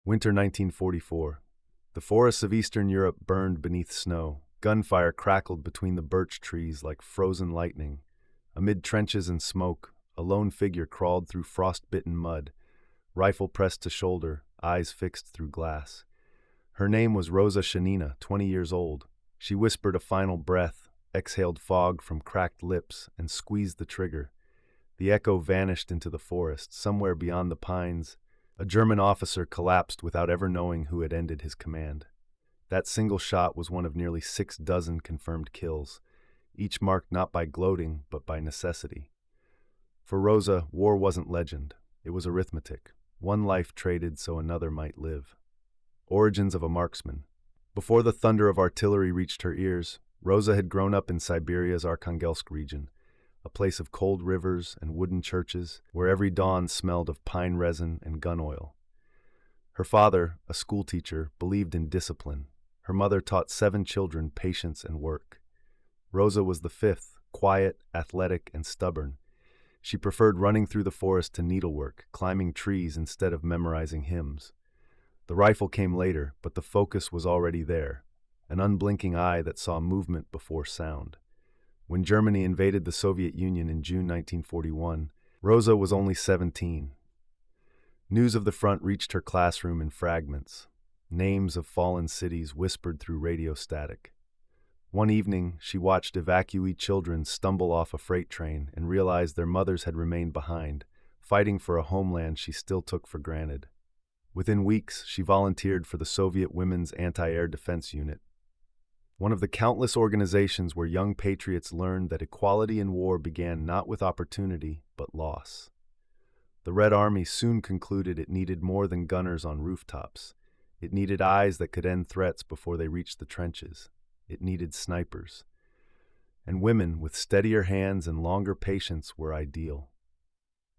Winter 1944. The forests of Eastern Europe burned beneath snow. Gunfire crackled between the birch trees like frozen lightning. Amid trenches and smoke, a lone figure crawled through frost-bitten mud, rifle pressed to shoulder, eyes fixed through glass. Her name was Roza Shanina, 20 years old. She whispered a final breath, exhaled fog from cracked lips, and squeezed the trigger. The echo vanished into the forest. Somewhere beyond the pines, a German officer collapsed without ever knowing who had ended his command. That single shot was one of nearly 6 dozen confirmed kills, each marked not by gloating, but by necessity. For Roza, war wasn't legend. It was arithmetic. One life traded so another might live. Origins of a marksman. Before the thunder of artillery reached her ears, Roza had grown up in Siberia's Arkhangelsk region, a place of cold rivers and wooden churches where every dawn smelled of pine resin and gun oil. Her father, a schoolteacher, believed in discipline. Her mother taught 7 children patience and work. Roza was the 5th, quiet, athletic, and stubborn. She preferred running through the forest to needlework, climbing trees instead of memorizing hymns. The rifle came later, but the focus was already there, an unblinking eye that saw movement before sound. When Germany invaded the Soviet Union in June 1941, Roza was only 17. News of the front reached her classroom in fragments. Names of fallen cities whispered through radio static. One evening, she watched evacuee children stumble off a freight train and realized their mothers had remained behind, fighting for a homeland she still took for granted. Within weeks, she volunteered for the Soviet Women's Anti-Air Defense Unit, one of the countless organizations where young patriots learned that equality in war began not with opportunity, but loss. The Red Army soon concluded it needed more than gunners on rooftops. It needed eyes that could end threats before they reached the trenches. It needed snipers. And women with steadier hands and longer patience were ideal.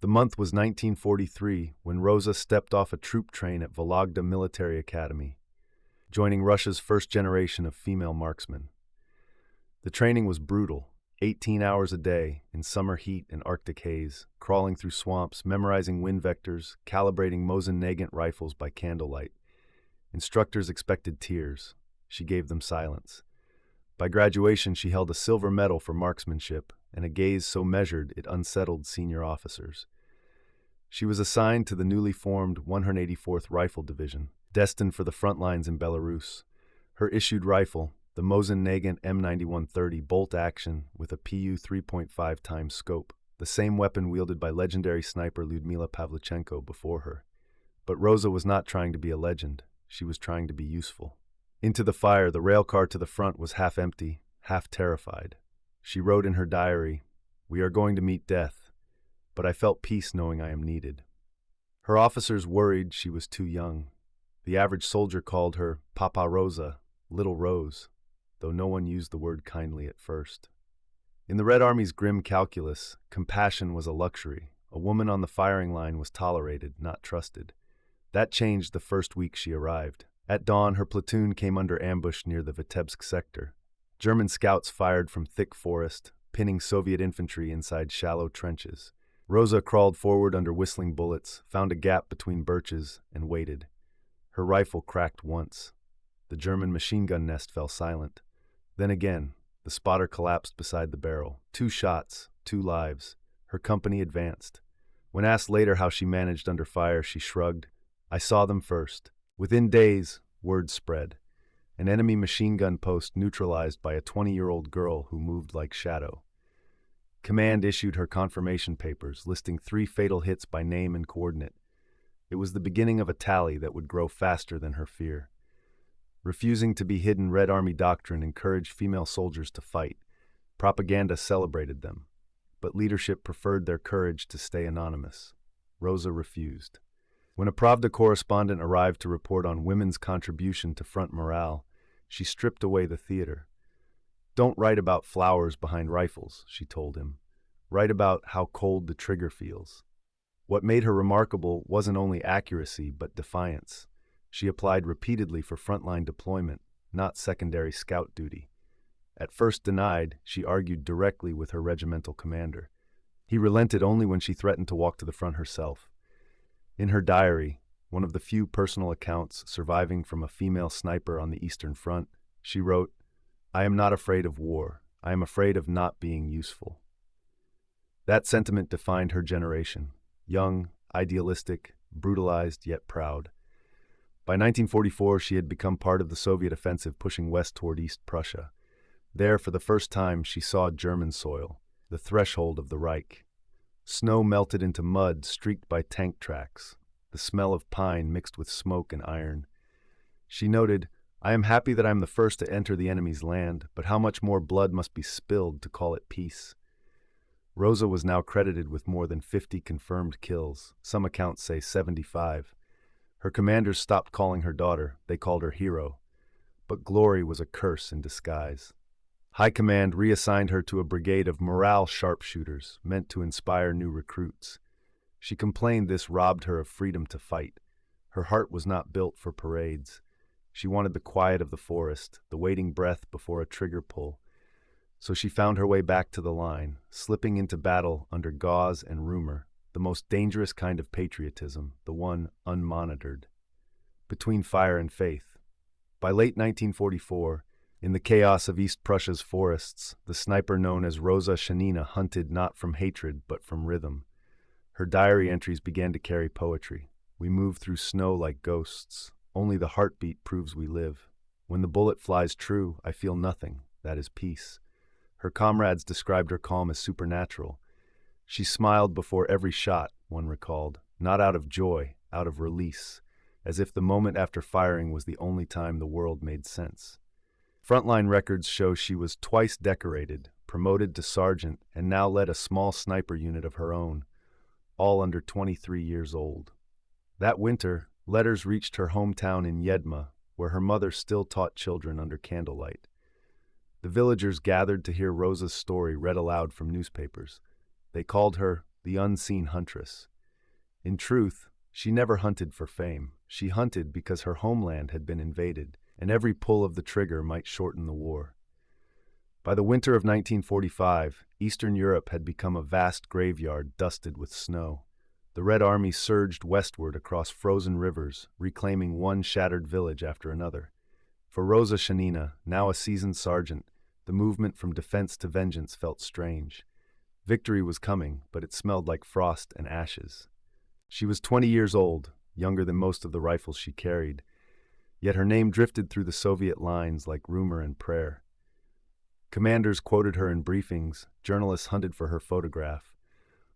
The month was 1943 when Roza stepped off a troop train at Vologda Military Academy, joining Russia's first generation of female marksmen. The training was brutal, 18 hours a day, in summer heat and Arctic haze, crawling through swamps, memorizing wind vectors, calibrating Mosin-Nagant rifles by candlelight. Instructors expected tears. She gave them silence. By graduation, she held a silver medal for marksmanship, and a gaze so measured it unsettled senior officers. She was assigned to the newly formed 184th Rifle Division, destined for the front lines in Belarus. Her issued rifle, the Mosin-Nagant M9130 bolt action with a PU 3.5 times scope, the same weapon wielded by legendary sniper Lyudmila Pavlichenko before her. But Roza was not trying to be a legend. She was trying to be useful. Into the fire, the railcar to the front was half empty, half terrified. She wrote in her diary, "We are going to meet death, but I felt peace knowing I am needed." Her officers worried she was too young. The average soldier called her Papa Roza, Little Rose, though no one used the word kindly at first. In the Red Army's grim calculus, compassion was a luxury. A woman on the firing line was tolerated, not trusted. That changed the first week she arrived. At dawn, her platoon came under ambush near the Vitebsk sector. German scouts fired from thick forest, pinning Soviet infantry inside shallow trenches. Roza crawled forward under whistling bullets, found a gap between birches, and waited. Her rifle cracked once. The German machine gun nest fell silent. Then again, the spotter collapsed beside the barrel. 2 shots, 2 lives. Her company advanced. When asked later how she managed under fire, she shrugged. "I saw them first." Within days, word spread. An enemy machine gun post neutralized by a 20-year-old girl who moved like shadow. Command issued her confirmation papers, listing 3 fatal hits by name and coordinate. It was the beginning of a tally that would grow faster than her fear. Refusing to be hidden, Red Army doctrine encouraged female soldiers to fight. Propaganda celebrated them, but leadership preferred their courage to stay anonymous. Roza refused. When a Pravda correspondent arrived to report on women's contribution to front morale, she stripped away the theater. "Don't write about flowers behind rifles," she told him. "Write about how cold the trigger feels." What made her remarkable wasn't only accuracy, but defiance. She applied repeatedly for frontline deployment, not secondary scout duty. At first denied, she argued directly with her regimental commander. He relented only when she threatened to walk to the front herself. In her diary, one of the few personal accounts surviving from a female sniper on the Eastern Front. She wrote, "I am not afraid of war. I am afraid of not being useful." That sentiment defined her generation. Young, idealistic, brutalized, yet proud. By 1944, she had become part of the Soviet offensive pushing west toward East Prussia. There, for the first time, she saw German soil, the threshold of the Reich. Snow melted into mud streaked by tank tracks, the smell of pine mixed with smoke and iron. She noted, "I am happy that I am the first to enter the enemy's land, but how much more blood must be spilled to call it peace?" Roza was now credited with more than 50 confirmed kills, some accounts say 75. Her commanders stopped calling her daughter, they called her hero. But glory was a curse in disguise. High Command reassigned her to a brigade of morale sharpshooters meant to inspire new recruits. She complained this robbed her of freedom to fight. Her heart was not built for parades. She wanted the quiet of the forest, the waiting breath before a trigger pull. So she found her way back to the line, slipping into battle under gauze and rumor, the most dangerous kind of patriotism, the one unmonitored. Between fire and faith. By late 1944, in the chaos of East Prussia's forests, the sniper known as Roza Shanina hunted not from hatred but from rhythm. Her diary entries began to carry poetry. "We move through snow like ghosts. Only the heartbeat proves we live. When the bullet flies true, I feel nothing. That is peace." Her comrades described her calm as supernatural. She smiled before every shot, one recalled, not out of joy, out of release, as if the moment after firing was the only time the world made sense. Frontline records show she was twice decorated, promoted to sergeant, and now led a small sniper unit of her own, all under 23 years old. That winter, letters reached her hometown in Yedma, where her mother still taught children under candlelight. The villagers gathered to hear Roza's story read aloud from newspapers. They called her the unseen huntress. In truth, she never hunted for fame. She hunted because her homeland had been invaded, and every pull of the trigger might shorten the war. By the winter of 1945, Eastern Europe had become a vast graveyard dusted with snow. The Red Army surged westward across frozen rivers, reclaiming one shattered village after another. For Roza Shanina, now a seasoned sergeant, the movement from defense to vengeance felt strange. Victory was coming, but it smelled like frost and ashes. She was 20 years old, younger than most of the rifles she carried, yet her name drifted through the Soviet lines like rumor and prayer. Commanders quoted her in briefings, journalists hunted for her photograph.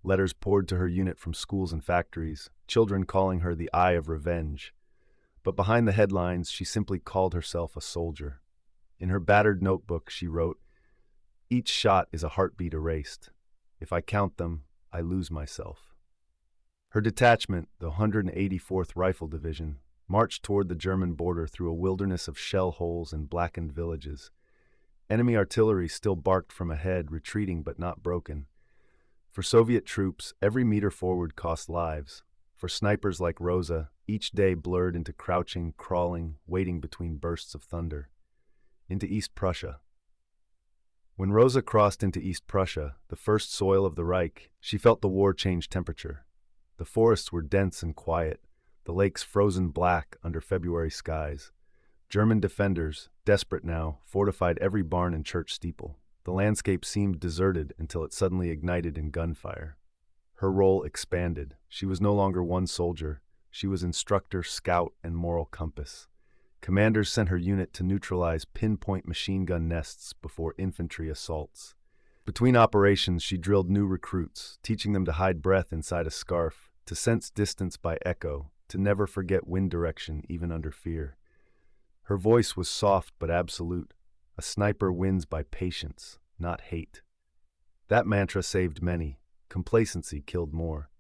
Letters poured to her unit from schools and factories, children calling her the Eye of Revenge. But behind the headlines, she simply called herself a soldier. In her battered notebook, she wrote, "Each shot is a heartbeat erased. If I count them, I lose myself." Her detachment, the 184th Rifle Division, marched toward the German border through a wilderness of shell holes and blackened villages. Enemy artillery still barked from ahead, retreating but not broken. For Soviet troops, every meter forward cost lives. For snipers like Roza, each day blurred into crouching, crawling, waiting between bursts of thunder. Into East Prussia. When Roza crossed into East Prussia, the first soil of the Reich, she felt the war change temperature. The forests were dense and quiet, the lakes frozen black under February skies. German defenders, desperate now, fortified every barn and church steeple. The landscape seemed deserted until it suddenly ignited in gunfire. Her role expanded. She was no longer one soldier. She was instructor, scout, and moral compass. Commanders sent her unit to neutralize pinpoint machine gun nests before infantry assaults. Between operations, she drilled new recruits, teaching them to hide breath inside a scarf, to sense distance by echo, to never forget wind direction even under fear. Her voice was soft but absolute. A sniper wins by patience, not hate. That mantra saved many. Complacency killed more.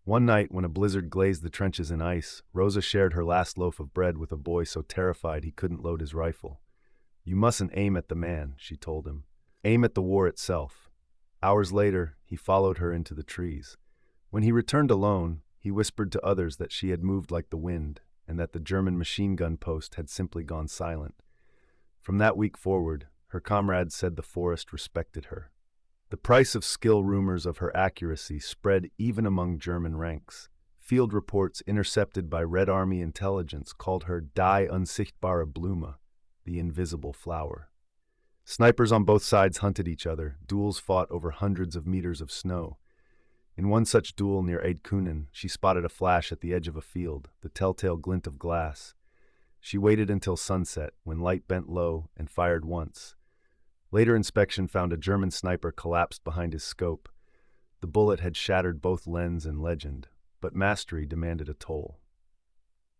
One night, when a blizzard glazed the trenches in ice, Roza shared her last loaf of bread with a boy so terrified he couldn't load his rifle. "You mustn't aim at the man," she told him. "Aim at the war itself." Hours later, he followed her into the trees. When he returned alone, he whispered to others that she had moved like the wind, and that the German machine gun post had simply gone silent. From that week forward, her comrades said the forest respected her. The price of skill rumors of her accuracy spread even among German ranks. Field reports intercepted by Red Army intelligence called her Die unsichtbare Blume, the invisible flower. Snipers on both sides hunted each other. Duels fought over hundreds of meters of snow. In one such duel near Eidkunen, she spotted a flash at the edge of a field, the telltale glint of glass. She waited until sunset, when light bent low, and fired once. Later inspection found a German sniper collapsed behind his scope. The bullet had shattered both lens and legend, but mastery demanded a toll.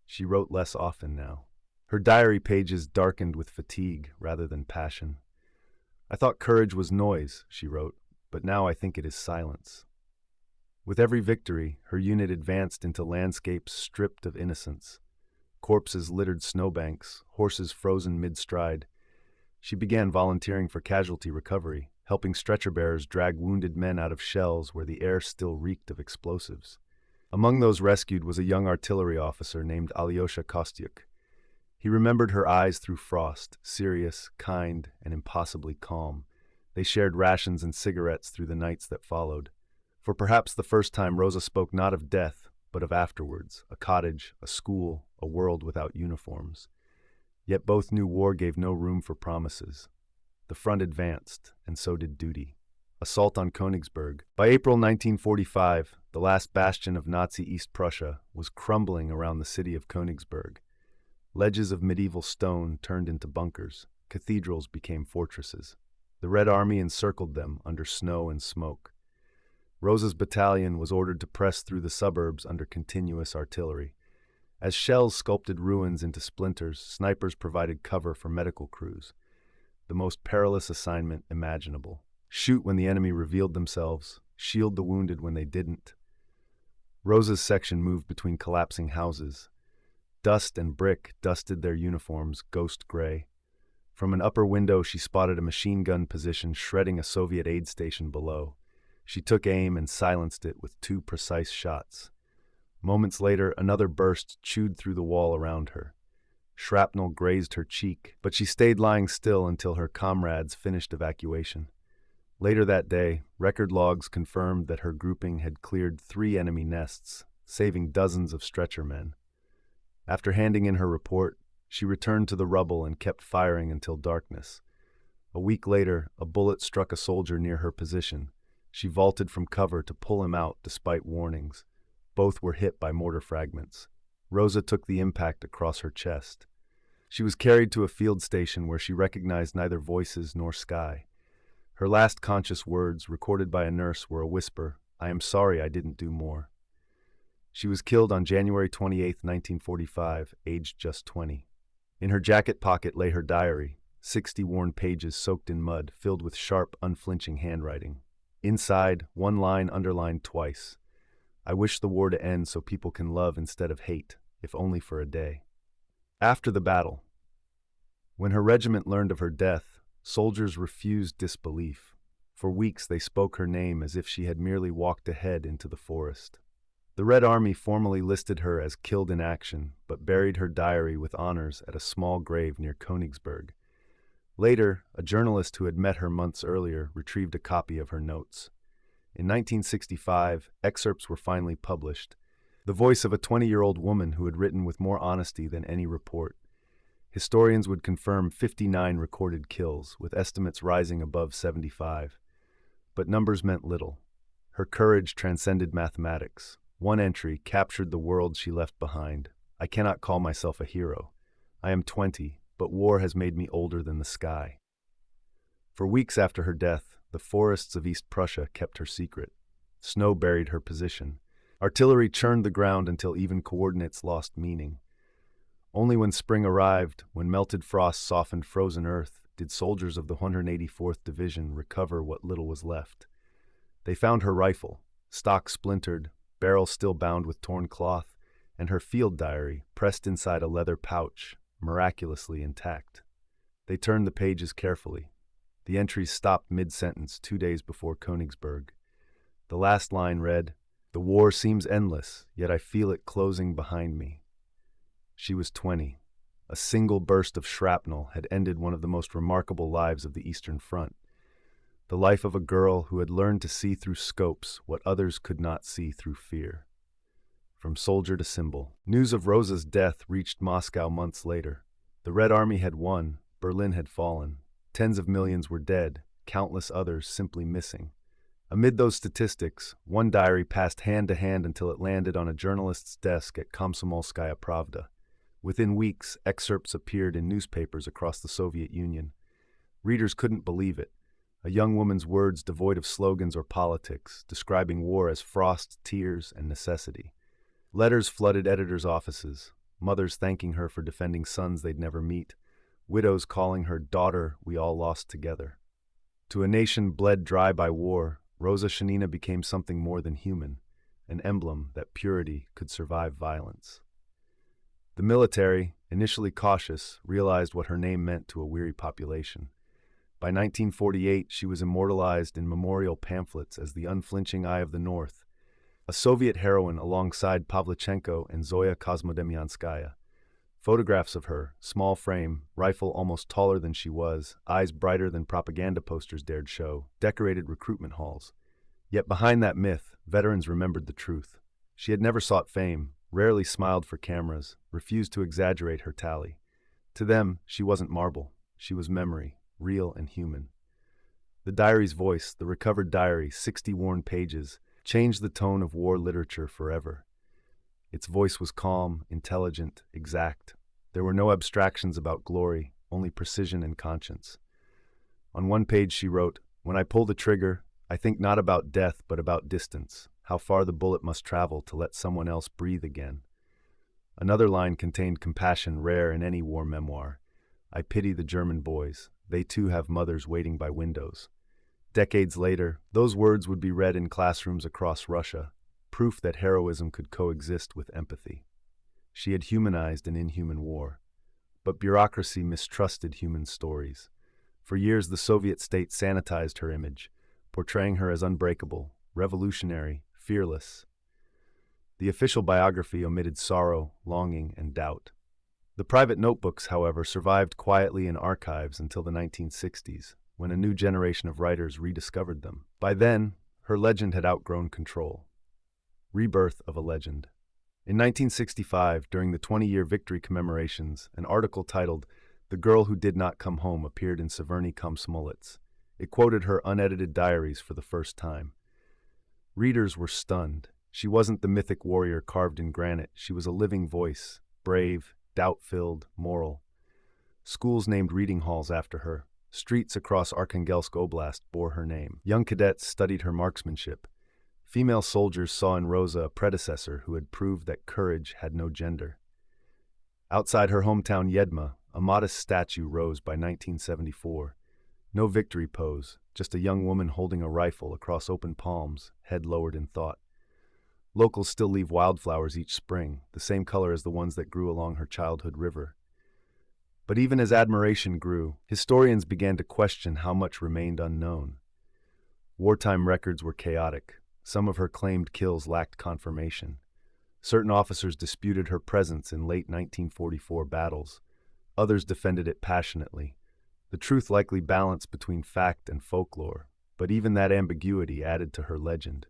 She wrote less often now. Her diary pages darkened with fatigue rather than passion. I thought courage was noise, she wrote, but now I think it is silence. With every victory, her unit advanced into landscapes stripped of innocence. Corpses littered snowbanks, horses frozen mid-stride. She began volunteering for casualty recovery, helping stretcher bearers drag wounded men out of shells where the air still reeked of explosives. Among those rescued was a young artillery officer named Alyosha Kostyuk. He remembered her eyes through frost, serious, kind, and impossibly calm. They shared rations and cigarettes through the nights that followed. For perhaps the first time, Roza spoke not of death, but of afterwards, a cottage, a school, a world without uniforms. Yet both knew war gave no room for promises. The front advanced, and so did duty. Assault on Königsberg. By April 1945, the last bastion of Nazi East Prussia was crumbling around the city of Königsberg. Ledges of medieval stone turned into bunkers. Cathedrals became fortresses. The Red Army encircled them under snow and smoke. Roza's battalion was ordered to press through the suburbs under continuous artillery. As shells sculpted ruins into splinters, snipers provided cover for medical crews. The most perilous assignment imaginable. Shoot when the enemy revealed themselves, shield the wounded when they didn't. Roza's section moved between collapsing houses. Dust and brick dusted their uniforms ghost gray. From an upper window she spotted a machine gun position shredding a Soviet aid station below. She took aim and silenced it with 2 precise shots. Moments later, another burst chewed through the wall around her. Shrapnel grazed her cheek, but she stayed lying still until her comrades finished evacuation. Later that day, record logs confirmed that her grouping had cleared 3 enemy nests, saving dozens of stretcher men. After handing in her report, she returned to the rubble and kept firing until darkness. A week later, a bullet struck a soldier near her position. She vaulted from cover to pull him out despite warnings. Both were hit by mortar fragments. Roza took the impact across her chest. She was carried to a field station where she recognized neither voices nor sky. Her last conscious words, recorded by a nurse, were a whisper, "I am sorry I didn't do more." She was killed on January 28, 1945, aged just 20. In her jacket pocket lay her diary, 60 worn pages soaked in mud, filled with sharp, unflinching handwriting. Inside, one line underlined twice. "I wish the war to end so people can love instead of hate, if only for a day." After the battle, when her regiment learned of her death, soldiers refused disbelief. For weeks they spoke her name as if she had merely walked ahead into the forest. The Red Army formally listed her as killed in action, but buried her diary with honors at a small grave near Königsberg. Later, a journalist who had met her months earlier retrieved a copy of her notes. In 1965, excerpts were finally published, the voice of a 20-year-old woman who had written with more honesty than any report. Historians would confirm 59 recorded kills, with estimates rising above 75. But numbers meant little. Her courage transcended mathematics. One entry captured the world she left behind. "I cannot call myself a hero. I am 20, but war has made me older than the sky." For weeks after her death, the forests of East Prussia kept her secret. Snow buried her position. Artillery churned the ground until even coordinates lost meaning. Only when spring arrived, when melted frost softened frozen earth, did soldiers of the 184th Division recover what little was left. They found her rifle, stock splintered, barrel still bound with torn cloth, and her field diary, pressed inside a leather pouch, miraculously intact. They turned the pages carefully. The entries stopped mid-sentence 2 days before Königsberg. The last line read, "The war seems endless, yet I feel it closing behind me." She was 20. A single burst of shrapnel had ended one of the most remarkable lives of the Eastern Front. The life of a girl who had learned to see through scopes what others could not see through fear. from soldier to symbol. News of Roza's death reached Moscow months later. The Red Army had won, Berlin had fallen. Tens of millions were dead, countless others simply missing. Amid those statistics, one diary passed hand to hand until it landed on a journalist's desk at Komsomolskaya Pravda. Within weeks, excerpts appeared in newspapers across the Soviet Union. Readers couldn't believe it. A young woman's words devoid of slogans or politics, describing war as frost, tears, and necessity. Letters flooded editors' offices, mothers thanking her for defending sons they'd never meet, widows calling her daughter we all lost together. To a nation bled dry by war, Roza Shanina became something more than human, an emblem that purity could survive violence. The military, initially cautious, realized what her name meant to a weary population. By 1948, she was immortalized in memorial pamphlets as the unflinching Eye of the North, a Soviet heroine alongside Pavlichenko and Zoya Kosmodemyanskaya. Photographs of her, small frame, rifle almost taller than she was, eyes brighter than propaganda posters dared show, decorated recruitment halls. Yet behind that myth, veterans remembered the truth. She had never sought fame, rarely smiled for cameras, refused to exaggerate her tally. To them, she wasn't marble. She was memory, real and human. The diary's voice, the recovered diary, 60 worn pages, changed the tone of war literature forever. Its voice was calm, intelligent, exact. There were no abstractions about glory, only precision and conscience. On one page she wrote, "When I pull the trigger, I think not about death but about distance, how far the bullet must travel to let someone else breathe again." Another line contained compassion rare in any war memoir. "I pity the German boys. They too have mothers waiting by windows." Decades later, those words would be read in classrooms across Russia, proof that heroism could coexist with empathy. She had humanized an inhuman war. But bureaucracy mistrusted human stories. For years, the Soviet state sanitized her image, portraying her as unbreakable, revolutionary, fearless. The official biography omitted sorrow, longing, and doubt. The private notebooks, however, survived quietly in archives until the 1960s, when a new generation of writers rediscovered them. By then, her legend had outgrown control. Rebirth of a legend. In 1965, during the 20-year victory commemorations, an article titled "The Girl Who Did Not Come Home" appeared in Severny Komsomolets. It quoted her unedited diaries for the first time. Readers were stunned. She wasn't the mythic warrior carved in granite. She was a living voice, brave, doubt-filled, moral. Schools named reading halls after her. Streets across Arkhangelsk Oblast bore her name. Young cadets studied her marksmanship. Female soldiers saw in Roza a predecessor who had proved that courage had no gender. Outside her hometown Yedma, a modest statue rose by 1974. No victory pose, just a young woman holding a rifle across open palms, head lowered in thought. Locals still leave wildflowers each spring, the same color as the ones that grew along her childhood river. But even as admiration grew, historians began to question how much remained unknown. Wartime records were chaotic. Some of her claimed kills lacked confirmation. Certain officers disputed her presence in late 1944 battles. Others defended it passionately. The truth likely balanced between fact and folklore, but even that ambiguity added to her legend.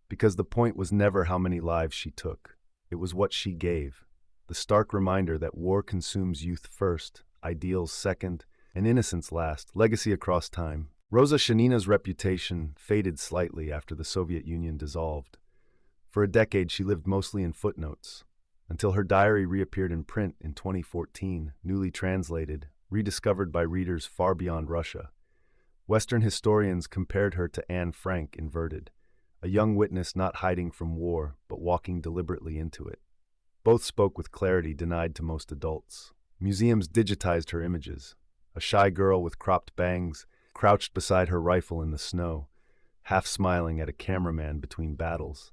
Because the point was never how many lives she took. It was what she gave. The stark reminder that war consumes youth first, ideals second, and innocence last, legacy across time. Roza Shanina's reputation faded slightly after the Soviet Union dissolved. For a decade, she lived mostly in footnotes, until her diary reappeared in print in 2014, newly translated, rediscovered by readers far beyond Russia. Western historians compared her to Anne Frank inverted, a young witness not hiding from war, but walking deliberately into it. Both spoke with clarity denied to most adults. Museums digitized her images. A shy girl with cropped bangs, crouched beside her rifle in the snow, half smiling at a cameraman between battles.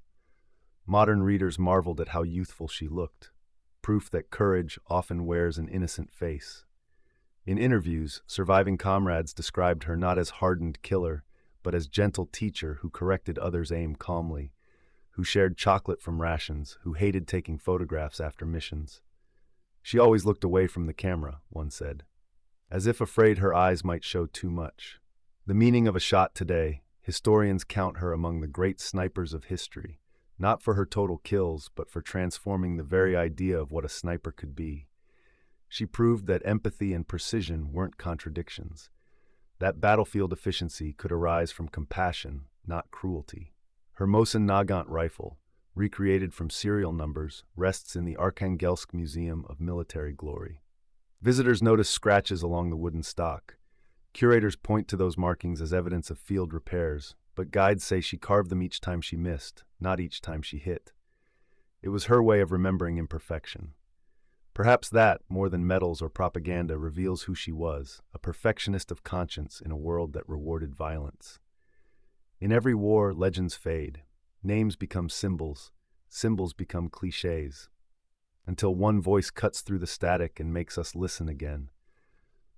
Modern readers marveled at how youthful she looked, proof that courage often wears an innocent face. In interviews, surviving comrades described her not as hardened killer, but as gentle teacher who corrected others' aim calmly, who shared chocolate from rations, who hated taking photographs after missions. She always looked away from the camera, one said, as if afraid her eyes might show too much. The meaning of a shot today, historians count her among the great snipers of history, not for her total kills, but for transforming the very idea of what a sniper could be. She proved that empathy and precision weren't contradictions, that battlefield efficiency could arise from compassion, not cruelty. Her Mosin Nagant rifle, recreated from serial numbers, rests in the Arkhangelsk Museum of Military Glory. Visitors notice scratches along the wooden stock. Curators point to those markings as evidence of field repairs, but guides say she carved them each time she missed, not each time she hit. It was her way of remembering imperfection. Perhaps that, more than medals or propaganda, reveals who she was, a perfectionist of conscience in a world that rewarded violence. In every war, legends fade. Names become symbols. Symbols become cliches. Until one voice cuts through the static and makes us listen again.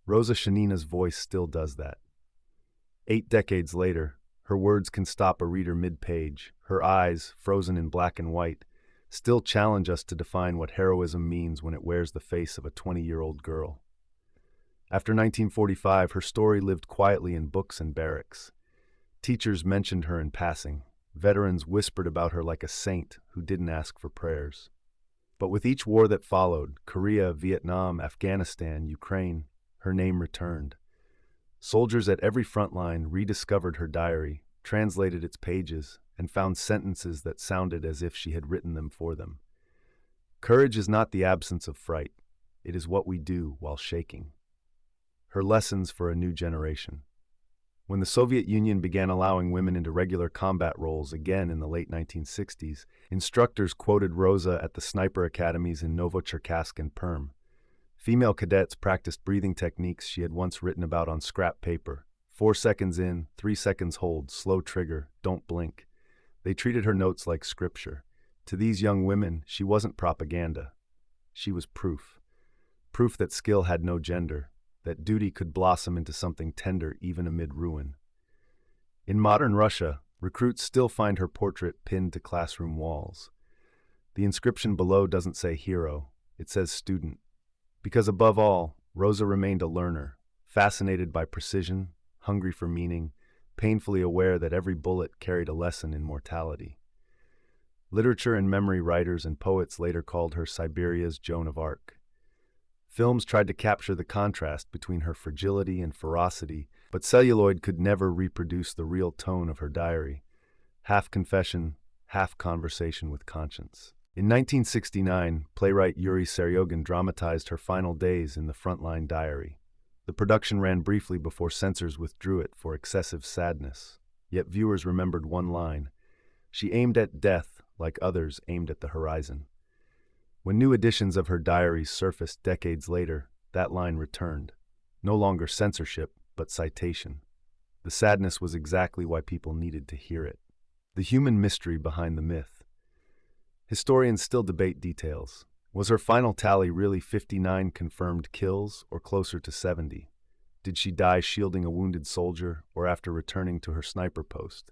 Roza Shanina's voice still does that. 8 decades later, her words can stop a reader mid-page. Her eyes, frozen in black and white, still challenge us to define what heroism means when it wears the face of a 20-year-old girl. After 1945, her story lived quietly in books and barracks. Teachers mentioned her in passing. Veterans whispered about her like a saint who didn't ask for prayers. But with each war that followed, Korea, Vietnam, Afghanistan, Ukraine, her name returned. Soldiers at every front line rediscovered her diary, translated its pages, and found sentences that sounded as if she had written them for them. Courage is not the absence of fright. It is what we do while shaking. Her lessons for a new generation. When the Soviet Union began allowing women into regular combat roles again in the late 1960s, instructors quoted Roza at the sniper academies in Novocherkassk and Perm. Female cadets practiced breathing techniques she had once written about on scrap paper. 4 seconds in, 3 seconds hold, slow trigger, don't blink. They treated her notes like scripture. To these young women, she wasn't propaganda. She was proof. Proof that skill had no gender, that duty could blossom into something tender even amid ruin. In modern Russia, recruits still find her portrait pinned to classroom walls. The inscription below doesn't say hero, it says student. Because above all, Roza remained a learner, fascinated by precision, hungry for meaning, painfully aware that every bullet carried a lesson in mortality. Literature and memory writers and poets later called her Siberia's Joan of Arc. Films tried to capture the contrast between her fragility and ferocity, but celluloid could never reproduce the real tone of her diary. Half confession, half conversation with conscience. In 1969, playwright Yuri Seryogin dramatized her final days in the Frontline Diary. The production ran briefly before censors withdrew it for excessive sadness. Yet viewers remembered one line. She aimed at death like others aimed at the horizon. When new editions of her diaries surfaced decades later, that line returned. No longer censorship, but citation. The sadness was exactly why people needed to hear it. The human mystery behind the myth. Historians still debate details. Was her final tally really 59 confirmed kills or closer to 70? Did she die shielding a wounded soldier or after returning to her sniper post?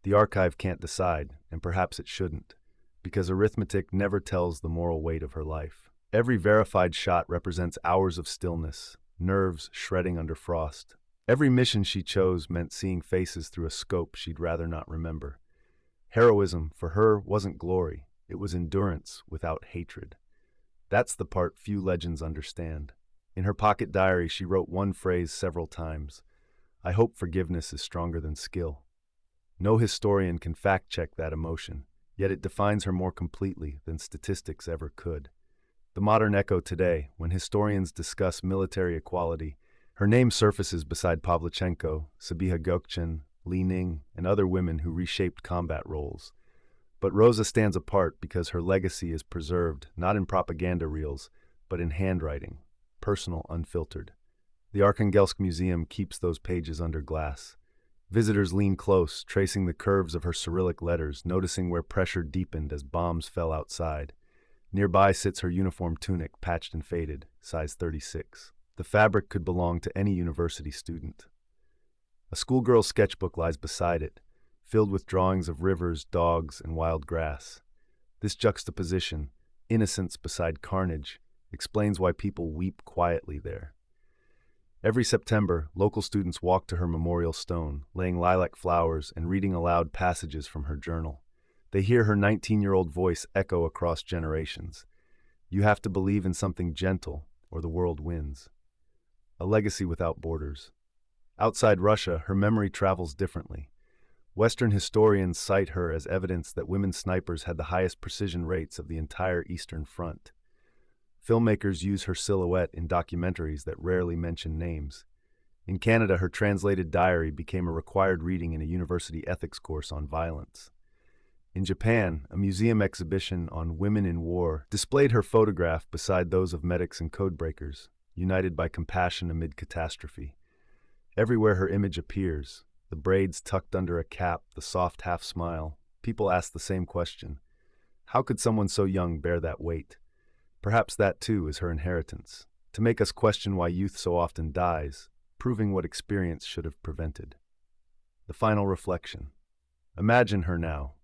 The archive can't decide, and perhaps it shouldn't, because arithmetic never tells the moral weight of her life. Every verified shot represents hours of stillness, nerves shredding under frost. Every mission she chose meant seeing faces through a scope she'd rather not remember. Heroism, for her, wasn't glory. It was endurance without hatred. That's the part few legends understand. In her pocket diary, she wrote one phrase several times. I hope forgiveness is stronger than skill. No historian can fact-check that emotion, yet it defines her more completely than statistics ever could. The modern echo today, when historians discuss military equality, her name surfaces beside Pavlichenko, Sabiha Gökçen, Li Ning, and other women who reshaped combat roles. But Roza stands apart because her legacy is preserved not in propaganda reels, but in handwriting, personal, unfiltered. The Arkhangelsk Museum keeps those pages under glass. Visitors lean close, tracing the curves of her Cyrillic letters, noticing where pressure deepened as bombs fell outside. Nearby sits her uniform tunic, patched and faded, size 36. The fabric could belong to any university student. A schoolgirl's sketchbook lies beside it, filled with drawings of rivers, dogs, and wild grass. This juxtaposition, innocence beside carnage, explains why people weep quietly there. Every September, local students walk to her memorial stone, laying lilac flowers and reading aloud passages from her journal. They hear her 19-year-old voice echo across generations. You have to believe in something gentle, or the world wins. A legacy without borders. Outside Russia, her memory travels differently. Western historians cite her as evidence that women snipers had the highest precision rates of the entire Eastern Front. Filmmakers use her silhouette in documentaries that rarely mention names. In Canada, her translated diary became a required reading in a university ethics course on violence. In Japan, a museum exhibition on women in war displayed her photograph beside those of medics and codebreakers, united by compassion amid catastrophe. Everywhere her image appears, the braids tucked under a cap, the soft half-smile, people ask the same question. How could someone so young bear that weight? Perhaps that, too, is her inheritance, to make us question why youth so often dies, proving what experience should have prevented. The final reflection. Imagine her now,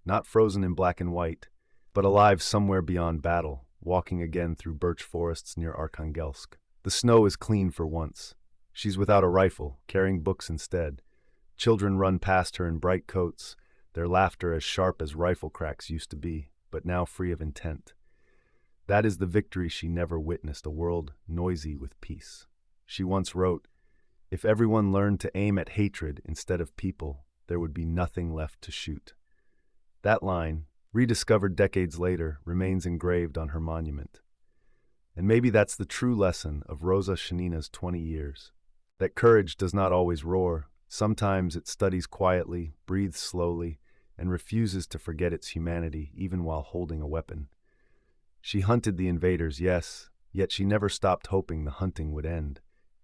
not frozen in black and white, but alive somewhere beyond battle, walking again through birch forests near Arkhangelsk. The snow is clean for once. She's without a rifle, carrying books instead. Children run past her in bright coats, their laughter as sharp as rifle cracks used to be, but now free of intent. That is the victory she never witnessed, a world noisy with peace. She once wrote, "If everyone learned to aim at hatred instead of people, there would be nothing left to shoot." That line, rediscovered decades later, remains engraved on her monument. And maybe that's the true lesson of Roza Shanina's 20 years. That courage does not always roar. Sometimes it studies quietly, breathes slowly, and refuses to forget its humanity even while holding a weapon. She hunted the invaders, yes, yet she never stopped hoping the hunting would end.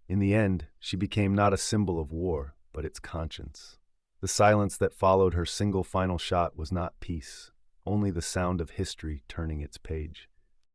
In the end, she became not a symbol of war, but its conscience. The silence that followed her single final shot was not peace, only the sound of history turning its page.